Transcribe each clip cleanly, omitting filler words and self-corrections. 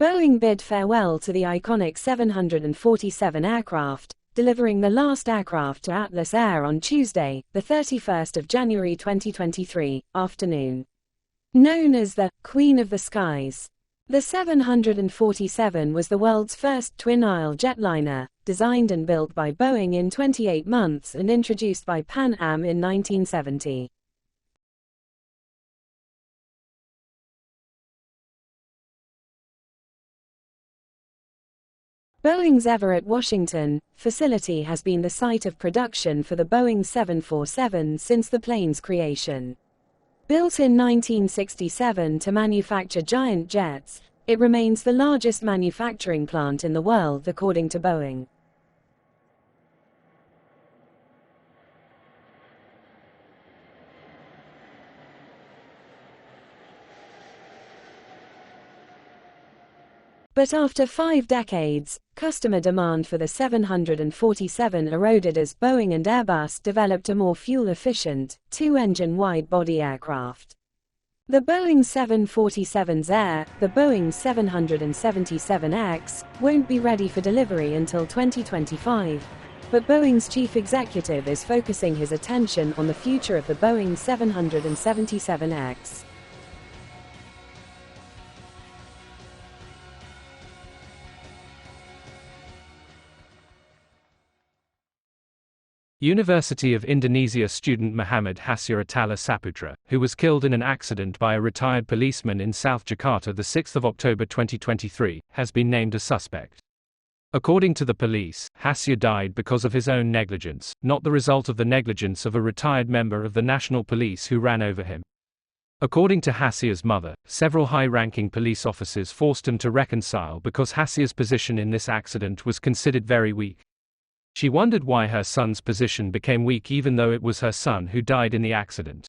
Boeing bid farewell to the iconic 747 aircraft, delivering the last aircraft to Atlas Air on Tuesday, the 31st of January 2023, afternoon. Known as the Queen of the Skies, the 747 was the world's first twin-aisle jetliner, designed and built by Boeing in 28 months and introduced by Pan Am in 1970. Boeing's Everett, Washington, facility has been the site of production for the Boeing 747 since the plane's creation. Built in 1967 to manufacture giant jets, it remains the largest manufacturing plant in the world according to Boeing. But after 5 decades, customer demand for the 747 eroded as Boeing and Airbus developed a more fuel-efficient, 2-engine wide-body aircraft. The Boeing 747's Air, the Boeing 777X, won't be ready for delivery until 2025, but Boeing's chief executive is focusing his attention on the future of the Boeing 777X. University of Indonesia student Muhammad Hasya Atala Saputra, who was killed in an accident by a retired policeman in South Jakarta 6 October 2023, has been named a suspect. According to the police, Hasya died because of his own negligence, not the result of the negligence of a retired member of the national police who ran over him. According to Hasya's mother, several high-ranking police officers forced him to reconcile because Hasya's position in this accident was considered very weak. She wondered why her son's position became weak even though it was her son who died in the accident.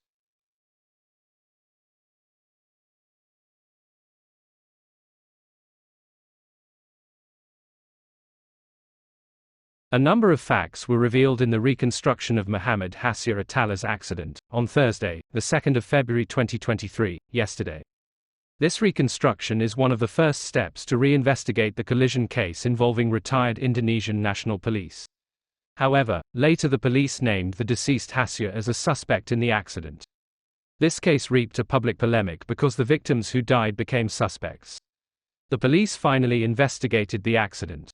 A number of facts were revealed in the reconstruction of Muhammad Hasya Atala's accident, on Thursday, the 2nd of February 2023, yesterday. This reconstruction is one of the first steps to reinvestigate the collision case involving retired Indonesian National Police. However, later the police named the deceased Hasya as a suspect in the accident. This case reaped a public polemic because the victims who died became suspects. The police finally investigated the accident.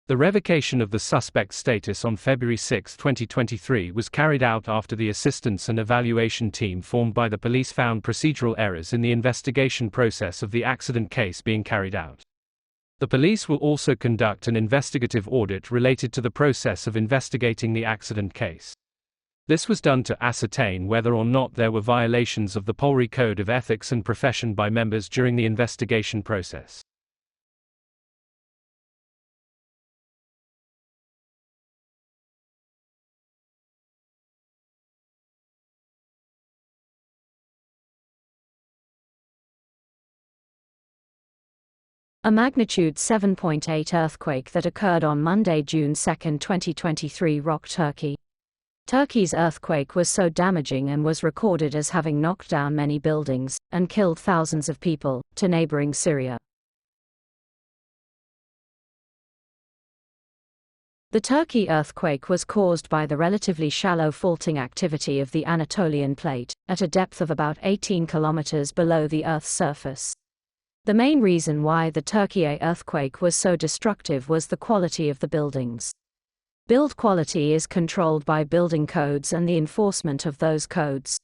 The revocation of the suspect's status on February 6, 2023 was carried out after the assistance and evaluation team formed by the police found procedural errors in the investigation process of the accident case being carried out. The police will also conduct an investigative audit related to the process of investigating the accident case. This was done to ascertain whether or not there were violations of the Polri Code of Ethics and Profession by members during the investigation process. A magnitude 7.8 earthquake that occurred on Monday, June 2, 2023 rocked Turkey. Turkey's earthquake was so damaging and was recorded as having knocked down many buildings and killed thousands of people, to neighboring Syria. The Turkey earthquake was caused by the relatively shallow faulting activity of the Anatolian plate, at a depth of about 18 kilometers below the Earth's surface. The main reason why the Turkey earthquake was so destructive was the quality of the buildings. Build quality is controlled by building codes and the enforcement of those codes.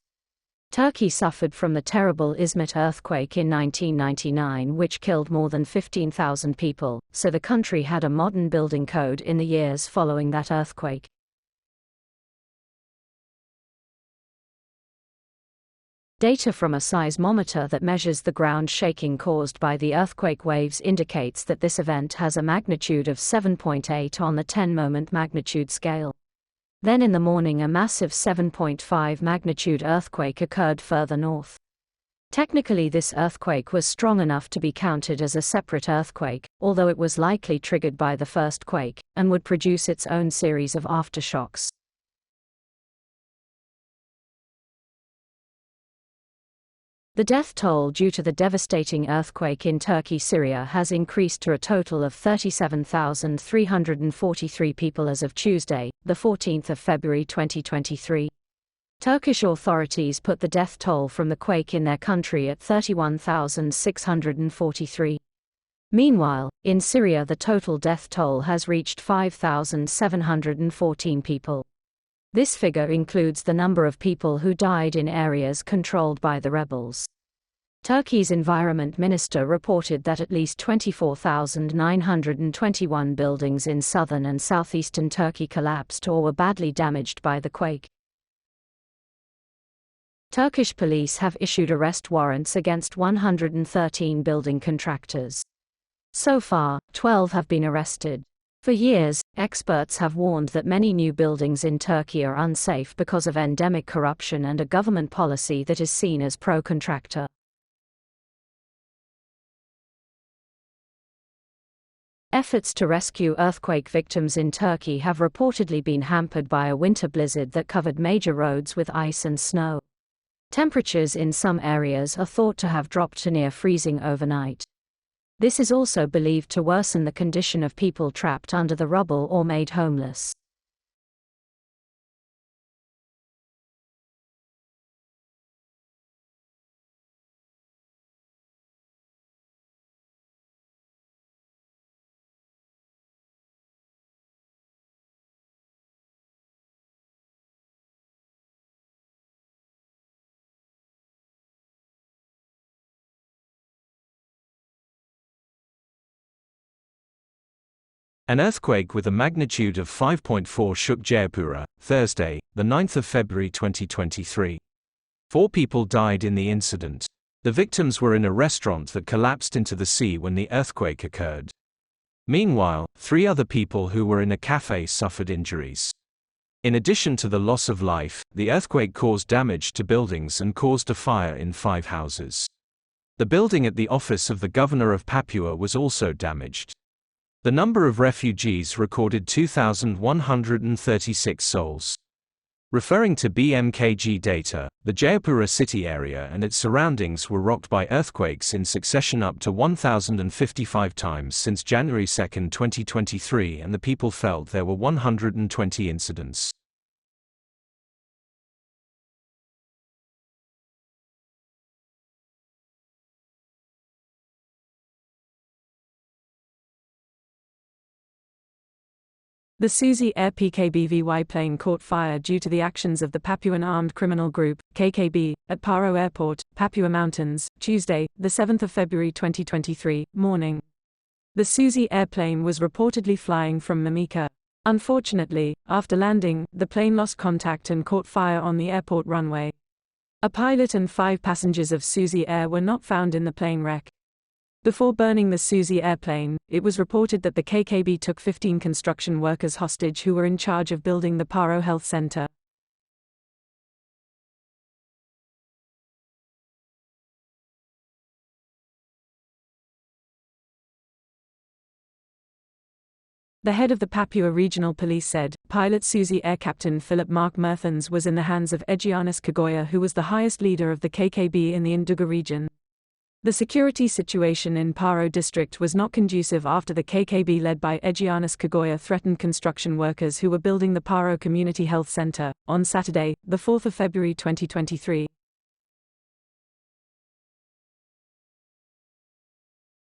Turkey suffered from the terrible Izmit earthquake in 1999, which killed more than 15,000 people, so the country had a modern building code in the years following that earthquake. Data from a seismometer that measures the ground shaking caused by the earthquake waves indicates that this event has a magnitude of 7.8 on the 10-moment magnitude scale. Then in the morning a massive 7.5 magnitude earthquake occurred further north. Technically this earthquake was strong enough to be counted as a separate earthquake, although it was likely triggered by the first quake, and would produce its own series of aftershocks. The death toll due to the devastating earthquake in Turkey, Syria has increased to a total of 37,343 people as of Tuesday, the 14th of February 2023. Turkish authorities put the death toll from the quake in their country at 31,643. Meanwhile, in Syria the total death toll has reached 5,714 people. This figure includes the number of people who died in areas controlled by the rebels. Turkey's environment minister reported that at least 24,921 buildings in southern and southeastern Turkey collapsed or were badly damaged by the quake. Turkish police have issued arrest warrants against 113 building contractors. So far, 12 have been arrested. For years, experts have warned that many new buildings in Turkey are unsafe because of endemic corruption and a government policy that is seen as pro-contractor. Efforts to rescue earthquake victims in Turkey have reportedly been hampered by a winter blizzard that covered major roads with ice and snow. Temperatures in some areas are thought to have dropped to near freezing overnight. This is also believed to worsen the condition of people trapped under the rubble or made homeless. An earthquake with a magnitude of 5.4 shook Jayapura, Thursday, the 9th of February 2023. 4 people died in the incident. The victims were in a restaurant that collapsed into the sea when the earthquake occurred. Meanwhile, 3 other people who were in a cafe suffered injuries. In addition to the loss of life, the earthquake caused damage to buildings and caused a fire in 5 houses. The building at the office of the governor of Papua was also damaged. The number of refugees recorded 2,136 souls. Referring to BMKG data, the Jayapura city area and its surroundings were rocked by earthquakes in succession up to 1,055 times since January 2, 2023, and the people felt there were 120 incidents. The Susi Air PKBVY plane caught fire due to the actions of the Papuan Armed Criminal Group, KKB, at Paro Airport, Papua Mountains, Tuesday, the 7th of February 2023, morning. The Susi airplane was reportedly flying from Mimika. Unfortunately, after landing, the plane lost contact and caught fire on the airport runway. A pilot and 5 passengers of Susi Air were not found in the plane wreck. Before burning the Susi airplane, it was reported that the KKB took 15 construction workers hostage who were in charge of building the Paro Health Center. The head of the Papua Regional Police said, pilot Susi Air Captain Philip Mark Merthens was in the hands of Egyanis Kagoya, who was the highest leader of the KKB in the Induga region. The security situation in Paro district was not conducive after the KKB led by Egyanis Kagoya threatened construction workers who were building the Paro Community Health Center, on Saturday, the 4th of February 2023.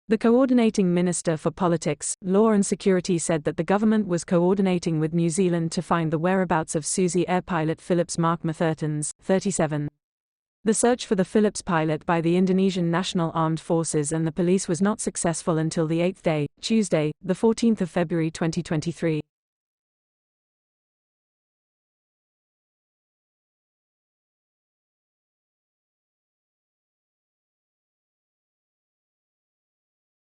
The coordinating Minister for Politics, Law and Security said that the government was coordinating with New Zealand to find the whereabouts of Susi Air pilot Philips Mark Merthens, 37. The search for the Philips pilot by the Indonesian National Armed Forces and the police was not successful until the 8th day, Tuesday, the 14th of February 2023.